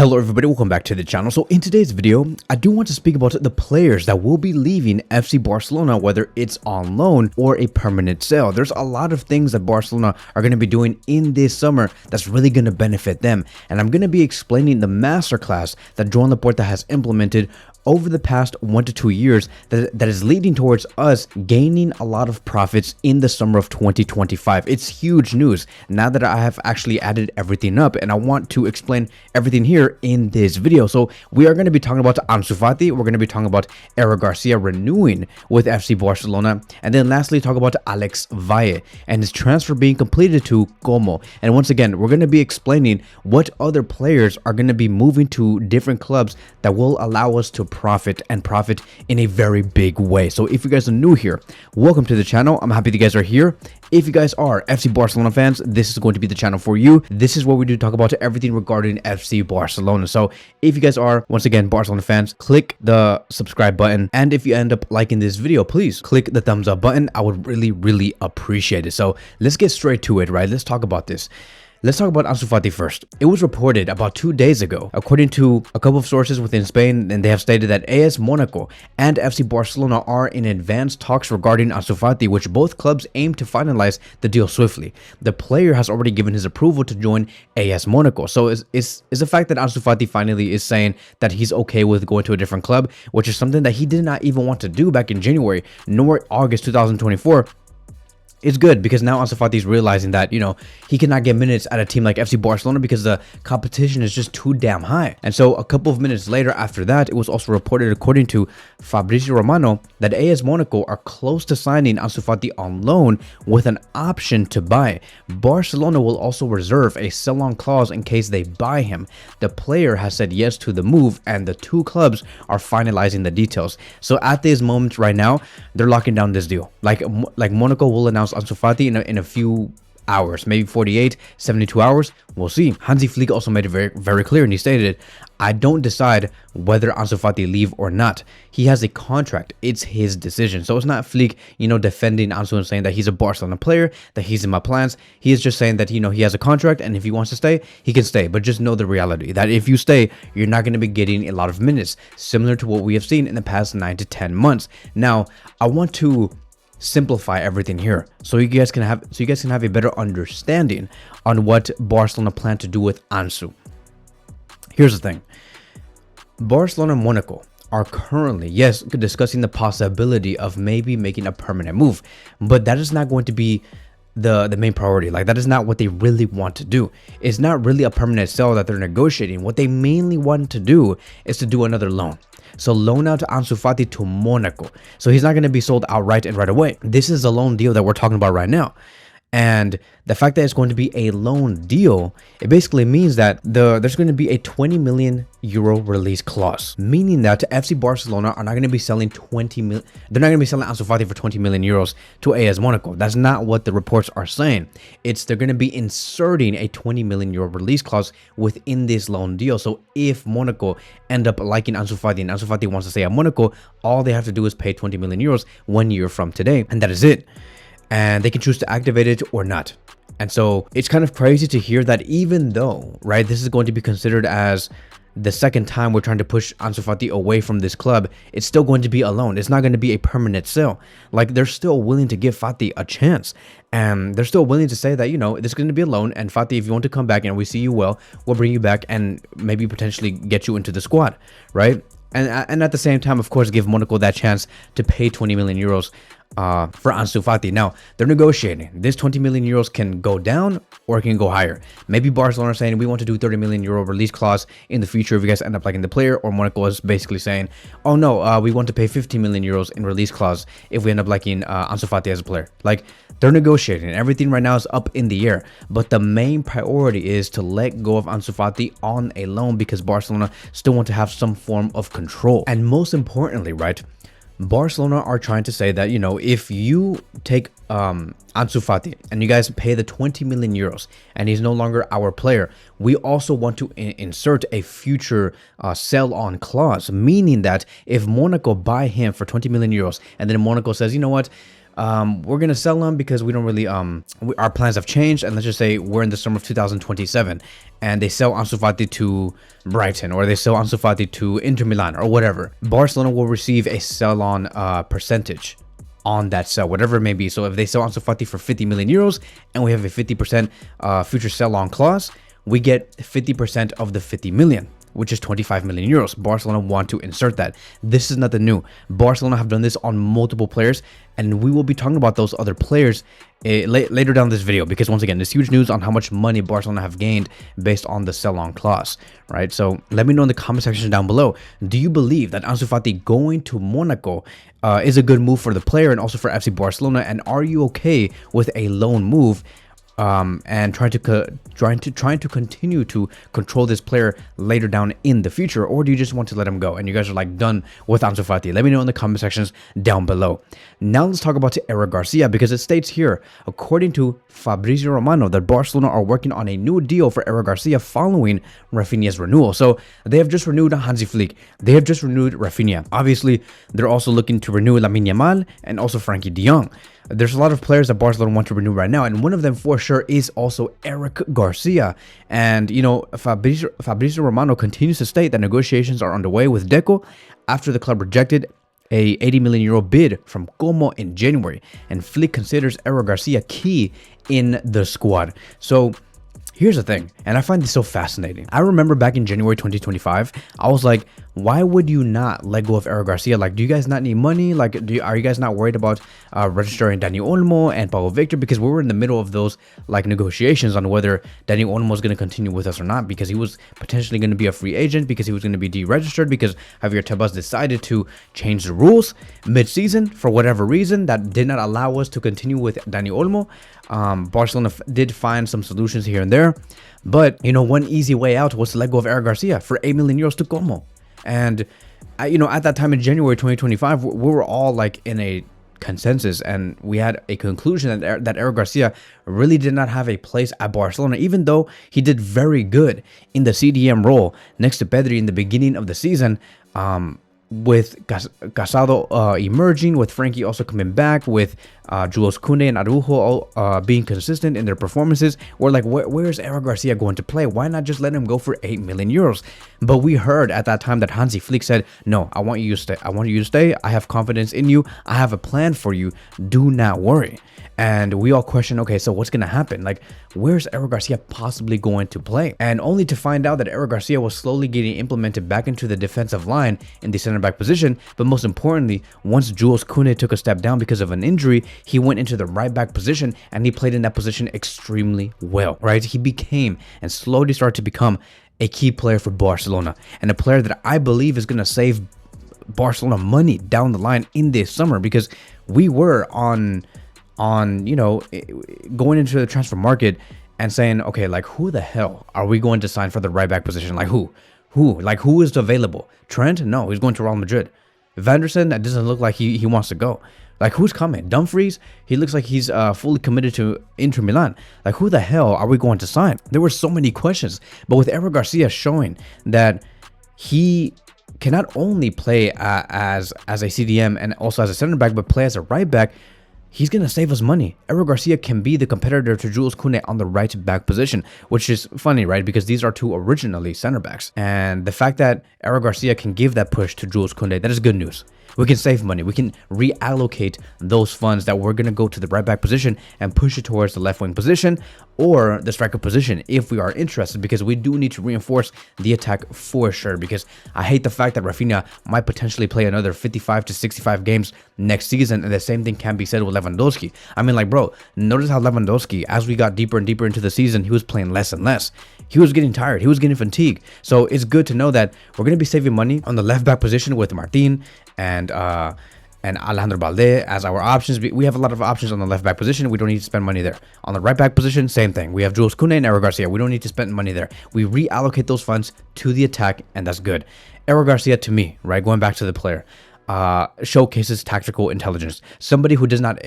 Hello everybody, welcome back to the channel. So in today's video, I do want to speak about the players that will be leaving FC Barcelona, whether it's on loan or a permanent sale. There's a lot of things that Barcelona are going to be doing in this summer that's really going to benefit them. And I'm going to be explaining the masterclass that Joan Laporta has implemented over the past 1 to 2 years that is leading towards us gaining a lot of profits in the summer of 2025. It's huge news now that I have actually added everything up, and I want to explain everything here in this video. So we are going to be talking about Ansu Fati, we're going to be talking about Eric Garcia renewing with FC Barcelona, and then lastly talk about Alex Valle and his transfer being completed to Como. And once again, we're going to be explaining what other players are going to be moving to different clubs that will allow us to profit in a very big way. So if you guys are new here, welcome to the channel. I'm happy that you guys are here. If you guys are FC Barcelona fans, this is going to be the channel for you. This is where we do talk about everything regarding FC Barcelona. So if you guys are, once again, Barcelona fans, click the subscribe button. And if you end up liking this video, please click the thumbs up button. I would really appreciate it. So let's get straight to it, right? Let's talk about this. Let's talk about Ansu Fati first. It was reported about 2 days ago, according to a couple of sources within Spain, and they have stated that AS Monaco and FC Barcelona are in advanced talks regarding Ansu Fati, which both clubs aim to finalize the deal swiftly. The player has already given his approval to join AS Monaco. So it's the fact that Ansu Fati finally is saying that he's okay with going to a different club, which is something that he did not even want to do back in January, nor August 2024. It's good because now Ansu Fati is realizing that, you know, he cannot get minutes at a team like FC Barcelona because the competition is just too damn high. And so a couple of minutes later after that, it was also reported, according to Fabrizio Romano, that AS Monaco are close to signing Ansu Fati on loan with an option to buy. Barcelona will also reserve a sell-on clause in case they buy him. The player has said yes to the move, and the two clubs are finalizing the details. So at this moment right now, they're locking down this deal. Like Monaco will announce Ansu Fati in a few hours, maybe 48, 72 hours. We'll see. Hansi Flick also made it very clear, and he stated, I don't decide whether Ansu Fati leave or not. He has a contract. It's his decision. So it's not Flick, you know, defending Ansu and saying that he's a Barcelona player, that he's in my plans. He is just saying that, you know, he has a contract, and if he wants to stay, he can stay. But just know the reality that if you stay, you're not going to be getting a lot of minutes, similar to what we have seen in the past 9 to 10 months. Now, I want to simplify everything here so you guys can have a better understanding on what Barcelona plan to do with Ansu. Here's the thing. Barcelona and Monaco are currently, yes, discussing the possibility of maybe making a permanent move, but that is not going to be the main priority. Like, that is not what they really want to do. It's not really a permanent sale that they're negotiating. What they mainly want to do is to do another loan. So loan out Ansu Fati to Monaco. So he's not going to be sold outright and right away. This is a loan deal that we're talking about right now. And the fact that it's going to be a loan deal, it basically means that there's going to be a 20 million euro release clause, meaning that FC Barcelona are not going to be selling they're not going to be selling Ansu Fati for 20 million euros to AS Monaco. That's not what the reports are saying. They're going to be inserting a 20 million euro release clause within this loan deal. So if Monaco end up liking Ansu Fati and Ansu Fati wants to stay at Monaco, all they have to do is pay 20 million euros 1 year from today, and that is it. And they can choose to activate it or not. And so it's kind of crazy to hear that, even though, right, this is going to be considered as the second time we're trying to push Ansu Fati away from this club, it's still going to be a loan. It's not going to be a permanent sale. Like, they're still willing to give Fati a chance. And they're still willing to say that, you know, this is going to be a loan. And Fati, if you want to come back and we see you well, we'll bring you back and maybe potentially get you into the squad, right? And at the same time, of course, give Monaco that chance to pay 20 million euros for Ansu Fati. Now, they're negotiating. This 20 million euros can go down or it can go higher. Maybe Barcelona are saying, we want to do 30 million euro release clause in the future if you guys end up liking the player, or Monaco is basically saying, oh no, we want to pay 15 million euros in release clause if we end up liking Ansu Fati as a player. Like, they're negotiating. Everything right now is up in the air, but the main priority is to let go of Ansu Fati on a loan because Barcelona still want to have some form of control. And most importantly, right, Barcelona are trying to say that, you know, if you take Ansu Fati and you guys pay the 20 million euros and he's no longer our player, we also want to insert a future sell-on clause, meaning that if Monaco buy him for 20 million euros and then Monaco says, you know what, we're gonna sell him because we don't really our plans have changed, and let's just say we're in the summer of 2027 and they sell Ansu Fati to Brighton, or they sell Ansu Fati to Inter Milan or whatever. Barcelona will receive a sell-on percentage on that sell, whatever it may be. So if they sell Ansu Fati for 50 million euros and we have a 50% future sell-on clause, we get 50% of the 50 million, which is 25 million euros. Barcelona want to insert that. This is nothing new. Barcelona have done this on multiple players, and we will be talking about those other players later down this video, because once again, there's huge news on how much money Barcelona have gained based on the sell-on clause, right? So let me know in the comment section down below, do you believe that Ansu Fati going to Monaco is a good move for the player and also for FC Barcelona? And are you okay with a loan move and trying to continue to control this player later down in the future, or do you just want to let him go and you guys are like done with Ansu Fati? Let me know in the comment sections down below. Now let's talk about Eric Garcia, because it states here, according to Fabrizio Romano, that Barcelona are working on a new deal for Eric Garcia following Rafinha's renewal. So they have just renewed Hansi Flick, they have just renewed Rafinha. Obviously, they're also looking to renew Lamine Yamal and also Frankie de Jong. There's a lot of players that Barcelona want to renew right now, and one of them for sure is also Eric Garcia. And you know, Fabrizio Romano continues to state that negotiations are underway with Deco after the club rejected a 80 million euro bid from Como in January, and Flick considers Eric Garcia key in the squad. So here's the thing, and I find this so fascinating. I remember back in January 2025, I was like, why would you not let go of Eric Garcia? Like, do you guys not need money? Like, are you guys not worried about registering Dani Olmo and Pablo Victor? Because we were in the middle of those like negotiations on whether Dani Olmo was going to continue with us or not, because he was potentially going to be a free agent, because he was going to be deregistered, because Javier Tebas decided to change the rules mid-season for whatever reason that did not allow us to continue with Dani Olmo. Barcelona did find some solutions here and there, but you know, one easy way out was to let go of Eric Garcia for 8 million euros to Como. And you know, at that time in January 2025, we were all like in a consensus, and we had a conclusion that Eric Garcia really did not have a place at Barcelona, even though he did very good in the CDM role next to Pedri in the beginning of the season. With Casado emerging, with Frankie also coming back, with Jules Koundé and Araujo being consistent in their performances, we're like, where is Eric Garcia going to play? Why not just let him go for 8 million euros? But we heard at that time that Hansi Flick said, no, I want you to stay. I want you to stay. I have confidence in you. I have a plan for you. Do not worry. And we all question, okay, so what's going to happen? Like, where's Eric Garcia possibly going to play? And only to find out that Eric Garcia was slowly getting implemented back into the defensive line in the center back position. But most importantly, once Jules Koundé took a step down because of an injury, he went into the right back position and he played in that position extremely well, right? He became and slowly started to become a key player for Barcelona, and a player that I believe is going to save Barcelona money down the line in this summer, because we were on you know, going into the transfer market and saying, okay, like, who the hell are we going to sign for the right back position? Like, who is available? Trent? No, he's going to Real Madrid. Vanderson, that doesn't look like he wants to go. Like, who's coming? Dumfries, he looks like he's fully committed to Inter Milan. Like, who the hell are we going to sign? There were so many questions, but with Eric Garcia showing that he can not only play as a CDM and also as a center back, but play as a right back, he's going to save us money. Eric Garcia can be the competitor to Jules Koundé on the right back position, which is funny, right? Because these are two originally center backs. And the fact that Eric Garcia can give that push to Jules Koundé, that is good news. We can save money. We can reallocate those funds that we're going to go to the right back position and push it towards the left wing position or the striker position if we are interested, because we do need to reinforce the attack for sure. Because I hate the fact that Rafinha might potentially play another 55 to 65 games next season, and the same thing can be said with Lewandowski. I mean, like, bro, notice how Lewandowski, as we got deeper and deeper into the season, he was playing less and less. He was getting tired. He was getting fatigued. So it's good to know that we're going to be saving money on the left back position with Martin and Alejandro Balde as our options. We have a lot of options on the left back position. We don't need to spend money there. On the right back position, same thing. We have Jules Koundé and Eric Garcia. We don't need to spend money there. We reallocate those funds to the attack, and that's good. Eric Garcia, to me, right, going back to the player, showcases tactical intelligence. Somebody who does not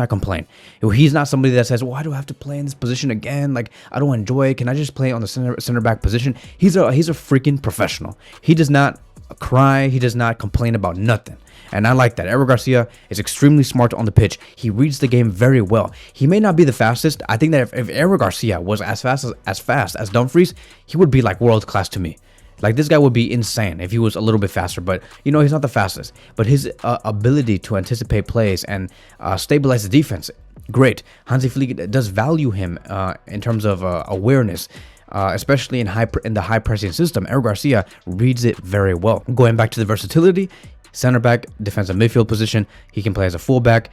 complain. He's not somebody that says, why do I have to play in this position again? Like, I don't enjoy it. Can I just play on the center back position? He's a freaking professional. He does not cry. He does not complain about nothing. And I like that. Eric Garcia is extremely smart on the pitch. He reads the game very well. He may not be the fastest. I think that if Eric Garcia was as fast as Dumfries, he would be like world class to me. Like, this guy would be insane if he was a little bit faster, but you know, he's not the fastest. But his ability to anticipate plays and stabilize the defense, great. Hansi Flick does value him in terms of awareness, especially in the high pressing system. Eric Garcia reads it very well. Going back to the versatility, center back, defensive midfield position, he can play as a fullback.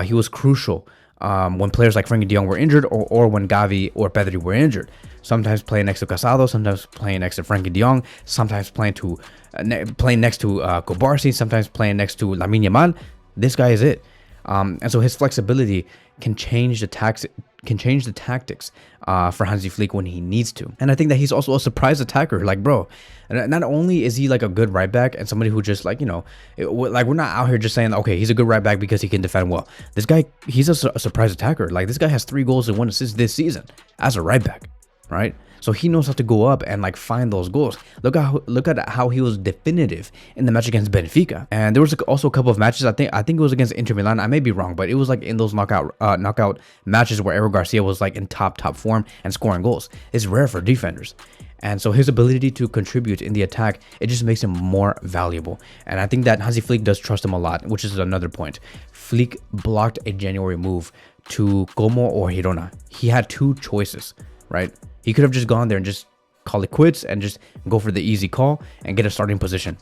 He was crucial when players like Frenkie de Jong were injured, or when Gavi or Pedri were injured. Sometimes playing next to Casado, sometimes playing next to Frenkie de Jong, sometimes playing next to Kobarsi, sometimes playing next to Lamine Yamal. This guy is it. And so his flexibility can change the tactics for Hansi Flick when he needs to. And I think that he's also a surprise attacker. Like, bro, not only is he like a good right back and somebody who just, like, you know, like, we're not out here just saying, okay, he's a good right back because he can defend well. This guy, he's a surprise attacker. Like, this guy has 3 goals and 1 assist this season as a right back, right? So he knows how to go up and like find those goals. Look at how he was definitive in the match against Benfica. And there was also a couple of matches. I think it was against Inter Milan. I may be wrong, but it was like in those knockout matches where Eric Garcia was like in top form and scoring goals. It's rare for defenders. And so his ability to contribute in the attack, it just makes him more valuable. And I think that Hansi Flick does trust him a lot, which is another point. Flick blocked a January move to Como or Girona. He had 2 choices, right? He could have just gone there and just call it quits and just go for the easy call and get a starting position.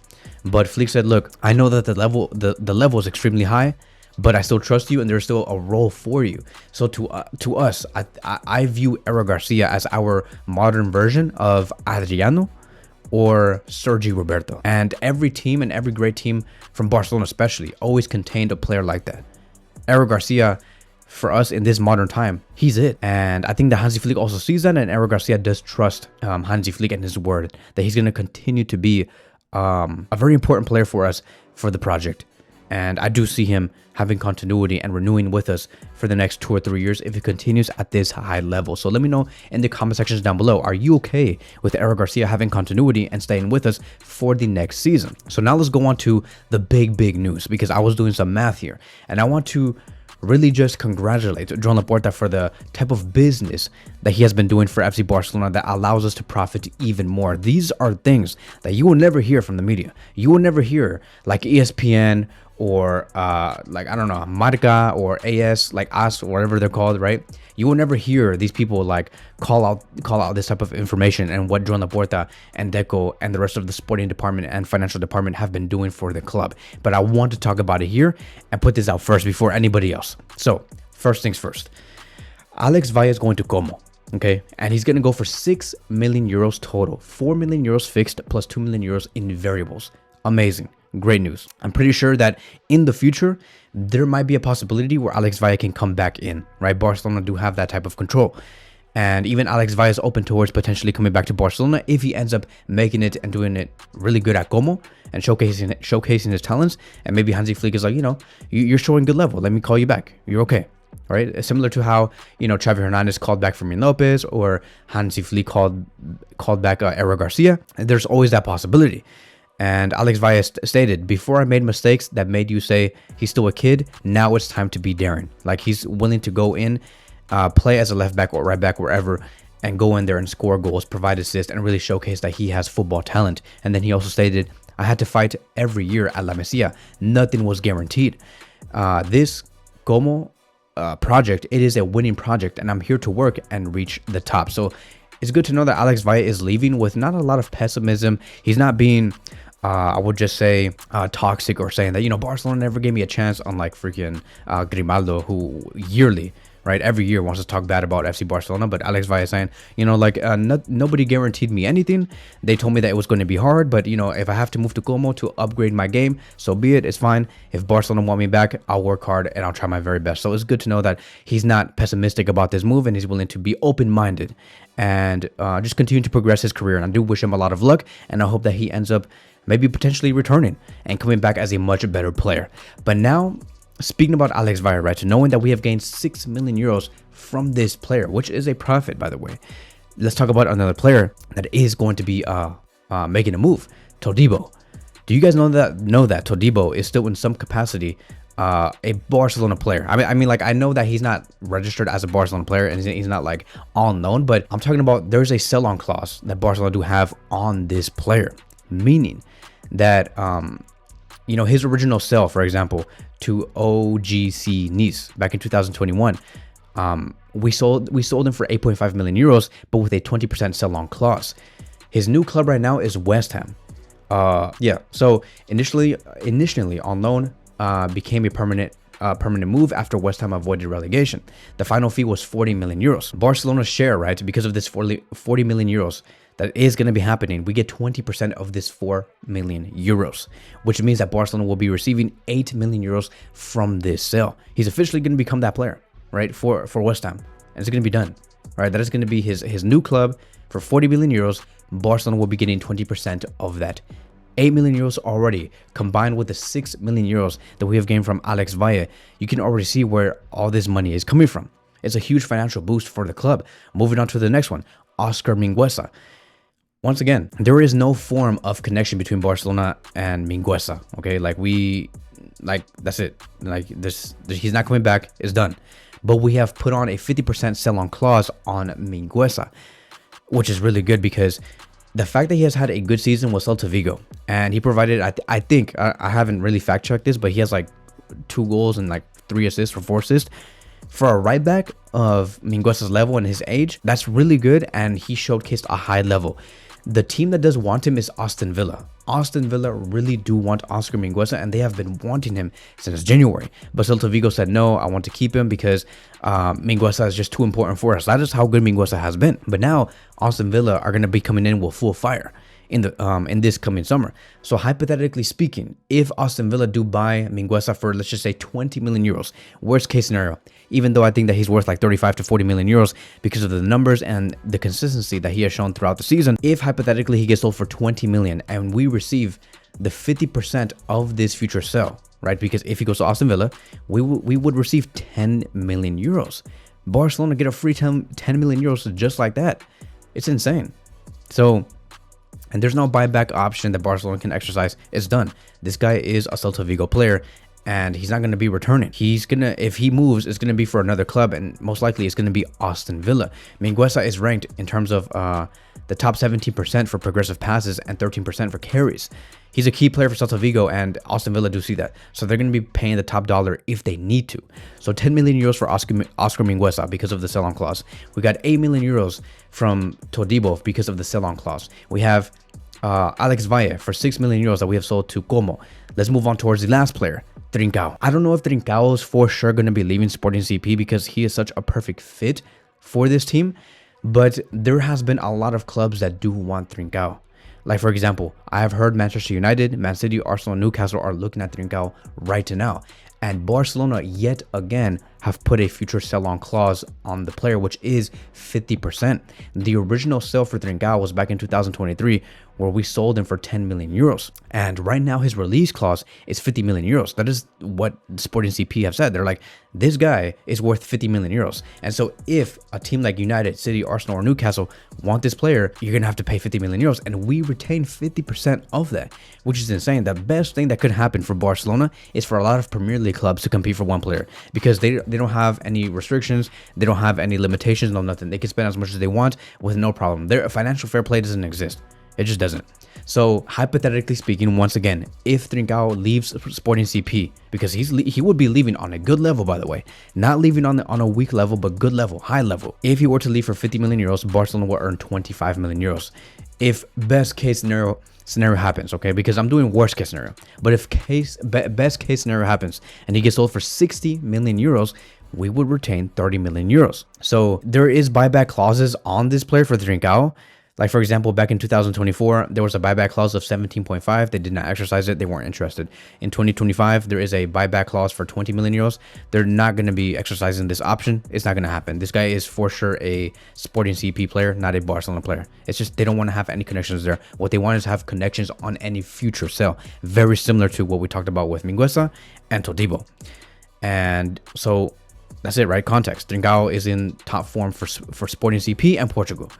But Flick said, look, I know that the level is extremely high, but I still trust you and there's still a role for you. So to us, I view Eric Garcia as our modern version of Adriano or Sergi Roberto. And every team, and every great team from Barcelona especially, always contained a player like that. Eric Garcia, for us in this modern time, he's it. And I think that Hansi Flick also sees that, and Eric Garcia does trust Hansi Flick and his word that he's going to continue to be a very important player for us for the project. And I do see him having continuity and renewing with us for the next 2 or 3 years if he continues at this high level. So let me know in the comment sections down below, are you okay with Eric Garcia having continuity and staying with us for the next season? So now let's go on to the big news, because I was doing some math here and I want to really just congratulate Drorta for the type of business that he has been doing for FC Barcelona that allows us to profit even more. These are things that you will never hear from the media. You will never hear like ESPN or like, I don't know, Marca or AS, like AS, whatever they're called, right? You will never hear these people like call out this type of information and what Drorta and Deco and the rest of the sporting department and financial department have been doing for the club. But I want to talk about it here and put this out first before anybody else. So first things first, Alex Valle is going to Como, okay? And he's going to go for 6 million euros total, 4 million euros fixed plus 2 million euros in variables. Amazing. Great news. I'm pretty sure that in the future, there might be a possibility where Alex Valle can come back in, right? Barcelona do have that type of control. And even Alex Valle is open towards potentially coming back to Barcelona if he ends up making it and doing it really good at Como and showcasing his talents. And maybe Hansi Flick is like, you know, you're showing good level. Let me call you back. You're okay. Right? Similar to how, you know, Xavi Hernandez called back Fermin Lopez or Hansi Flick called back Eric Garcia. And there's always that possibility. And Alex Valle stated, before I made mistakes that made you say he's still a kid, now it's time to be daring. Like, he's willing to go in, play as a left back or right back, wherever, and go in there and score goals, provide assists, and really showcase that he has football talent. And then he also stated, I had to fight every year at La Masia. Nothing was guaranteed. This Como project, it is a winning project, and I'm here to work and reach the top. So it's good to know that Alex Valle is leaving with not a lot of pessimism. He's not being I would just say toxic or saying that, you know, Barcelona never gave me a chance, unlike freaking Grimaldo, who yearly, right, every year wants to talk bad about FC Barcelona. But Alex Valle is saying, you know, like nobody guaranteed me anything. They told me that it was going to be hard, but, you know, if I have to move to Como to upgrade my game, so be it. It's fine. If Barcelona want me back, I'll work hard and I'll try my very best. So it's good to know that he's not pessimistic about this move and he's willing to be open-minded and just continue to progress his career. And I do wish him a lot of luck, and I hope that he ends up maybe potentially returning and coming back as a much better player. But now, speaking about Alex Valle, right, knowing that we have gained 6 million euros from this player, which is a profit, by the way, let's talk about another player that is going to be making a move, Todibo. Do you guys know that Todibo is still in some capacity a Barcelona player? I mean, like, I know that he's not registered as a Barcelona player and he's not like all known, but I'm talking about there's a sell-on clause that Barcelona do have on this player, meaning that you know, his original sale, for example, to OGC Nice back in 2021, we sold him for 8.5 million euros, but with a 20% sell-on clause. His new club right now is West Ham. Yeah, so initially on loan, became a permanent move after West Ham avoided relegation. The final fee was 40 million euros. Barcelona's share, right, because of this 40 million euros that is going to be happening, we get 20% of this 4 million euros, which means that Barcelona will be receiving 8 million euros from this sale. He's officially going to become that player, right, for West Ham, and it's going to be done, right? That is going to be his new club for 40 million euros. Barcelona will be getting 20% of that. 8 million euros already, combined with the 6 million euros that we have gained from Alex Valle. You can already see where all this money is coming from. It's a huge financial boost for the club. Moving on to the next one, Óscar Mingueza. Once again, there is no form of connection between Barcelona and Mingueza. Okay, that's it. Like this, he's not coming back. It's done. But we have put on a 50% sell-on clause on Mingueza, which is really good because the fact that he has had a good season with Celta Vigo, and he provided, I think, I haven't really fact checked this, but he has like 2 goals and like 3 assists or 4 assists. For a right back of Mingueza's level and his age, that's really good, and he showcased a high level. The team that does want him is Aston Villa. Aston Villa really do want Óscar Mingueza, and they have been wanting him since January. But Celta Vigo said, no, I want to keep him because Mingueza is just too important for us. That is how good Mingueza has been. But now Aston Villa are going to be coming in with full fire in this coming summer. So hypothetically speaking, if Aston Villa do buy Mingueza for, let's just say, 20 million euros, worst case scenario, even though I think that he's worth like 35 to 40 million euros because of the numbers and the consistency that he has shown throughout the season, if hypothetically he gets sold for 20 million and we receive the 50% of this future sale, right? Because if he goes to Aston Villa, we would receive 10 million euros. Barcelona get a free 10 million euros just like that. It's insane. So, and there's no buyback option that Barcelona can exercise. It's done. This guy is a Celta Vigo player, and he's not going to be returning. If he moves, it's going to be for another club, and most likely it's going to be Aston Villa. Mingueza is ranked in terms of the top 17% for progressive passes and 13% for carries. He's a key player for Celta Vigo, and Aston Villa do see that. So they're going to be paying the top dollar if they need to. So 10 million euros for Óscar Mingueza because of the sell-on clause. We got 8 million euros from Todibo because of the sell-on clause. We have Alex Valle for 6 million euros that we have sold to Como. Let's move on towards the last player, Trincão. I don't know if Trincão is for sure going to be leaving Sporting CP because he is such a perfect fit for this team, but there has been a lot of clubs that do want Trincão. Like, for example, I have heard Manchester United, Man City, Arsenal, and Newcastle are looking at Trincão right now. And Barcelona, yet again, have put a future sell-on clause on the player, which is 50%. The original sale for Trincão was back in 2023, where we sold him for 10 million euros. And right now, his release clause is 50 million euros. That is what Sporting CP have said. They're like, this guy is worth 50 million euros. And so if a team like United, City, Arsenal, or Newcastle want this player, you're going to have to pay 50 million euros. And we retain 50% of that, which is insane. The best thing that could happen for Barcelona is for a lot of Premier League clubs to compete for one player, because they don't have any restrictions. They don't have any limitations, no nothing. They can spend as much as they want with no problem. Their financial fair play doesn't exist. It just doesn't. So hypothetically speaking, once again, if Trincão leaves Sporting CP, because he would be leaving on a good level, by the way, not leaving on a weak level, but good level, high level. If he were to leave for 50 million euros, Barcelona will earn 25 million euros. If best case scenario happens, okay, because I'm doing worst case scenario, but if best case scenario happens and he gets sold for 60 million euros, we would retain 30 million euros. So there is buyback clauses on this player for Trincão. Like, for example, back in 2024, there was a buyback clause of 17.5. They did not exercise it. They weren't interested. In 2025, there is a buyback clause for 20 million euros. They're not going to be exercising this option. It's not going to happen. This guy is for sure a Sporting CP player, not a Barcelona player. It's just they don't want to have any connections there. What they want is to have connections on any future sale. Very similar to what we talked about with Mingueza and Todibo. And so that's it, right? Context. Trincão is in top form for Sporting CP and Portugal.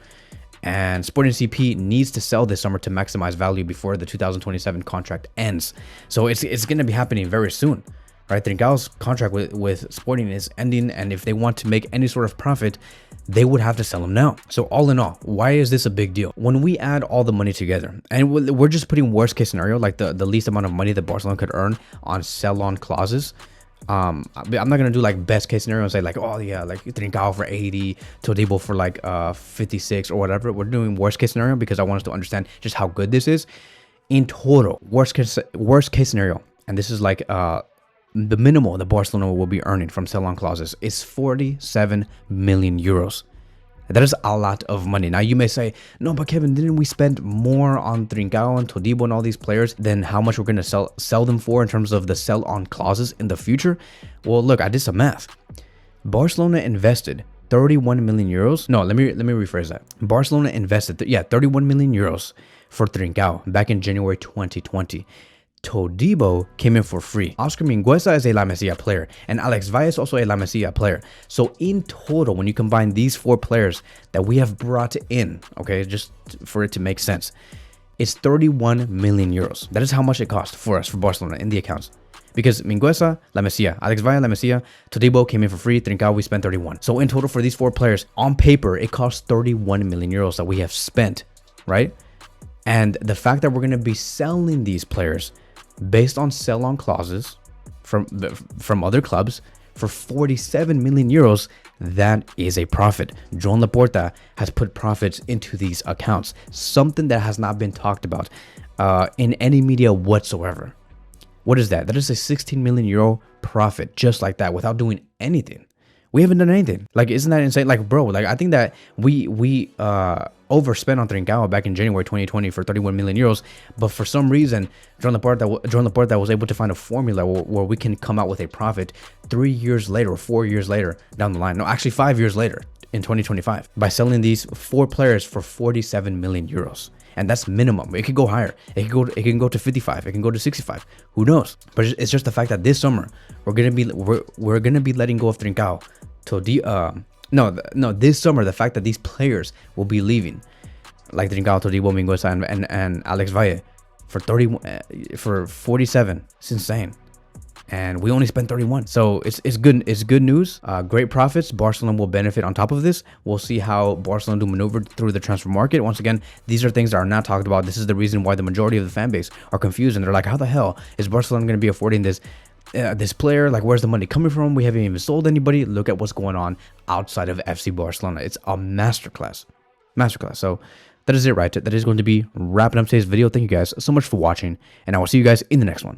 And Sporting CP needs to sell this summer to maximize value before the 2027 contract ends. So it's going to be happening very soon, right? Trincão's contract with Sporting is ending, and if they want to make any sort of profit, they would have to sell him now. So all in all, why is this a big deal? When we add all the money together, and we're just putting worst case scenario, like the least amount of money that Barcelona could earn on sell-on clauses. I'm not gonna do like best case scenario and say like, oh yeah, like Trincão for 80, Todibo for like 56 or whatever. We're doing worst case scenario because I want us to understand just how good this is. In total, worst case scenario, and this is like the minimal that Barcelona will be earning from sell-on clauses is 47 million euros. That is a lot of money. Now you may say, no, but Kevin, didn't we spend more on Trincão and Todibo and all these players than how much we're going to sell them for in terms of the sell-on clauses in the future? Well, look, I did some math. Barcelona invested 31 million euros. No, let me rephrase that. Barcelona invested 31 million euros for Trincão back in January 2020. Todibo came in for free. Óscar Mingueza is a La Masia player, and Alex Valle is also a La Masia player. So in total, when you combine these 4 players that we have brought in, okay, just for it to make sense, it's 31 million euros. That is how much it cost for us, for Barcelona, in the accounts. Because Mingueza, La Masia, Alex Valle, La Masia, Todibo came in for free, Trincão, we spent 31. So in total for these 4 players, on paper, it costs 31 million euros that we have spent, right? And the fact that we're going to be selling these players based on sell-on clauses from other clubs for 47 million euros, that is a profit. Joan Laporta has put profits into these accounts, something that has not been talked about in any media whatsoever. What is that? That is a 16 million euro profit, just like that, without doing anything. We haven't done anything. Like, isn't that insane? Like, bro, like I think that we overspent on Trincão back in January 2020 for 31 million euros, but for some reason, Joan Laporta was able to find a formula where we can come out with a profit 3 years later or 4 years later down the line. No, actually 5 years later in 2025 by selling these 4 players for 47 million euros. And that's minimum. It could go higher. It can go to 55. It can go to 65. Who knows? But it's just the fact that this summer we're gonna be letting go of Trincão. This summer the fact that these players will be leaving, like Trincão, Todibo, Mingueza, and Alex Valle for 47. It's insane. And we only spent 31. So it's good news. Great profits. Barcelona will benefit on top of this. We'll see how Barcelona do maneuver through the transfer market. Once again, these are things that are not talked about. This is the reason why the majority of the fan base are confused, and they're like, how the hell is Barcelona going to be affording this player? Like, where's the money coming from? We haven't even sold anybody. Look at what's going on outside of FC Barcelona. It's a masterclass. So that is it, right? That is going to be wrapping up today's video. Thank you guys so much for watching, and I will see you guys in the next one.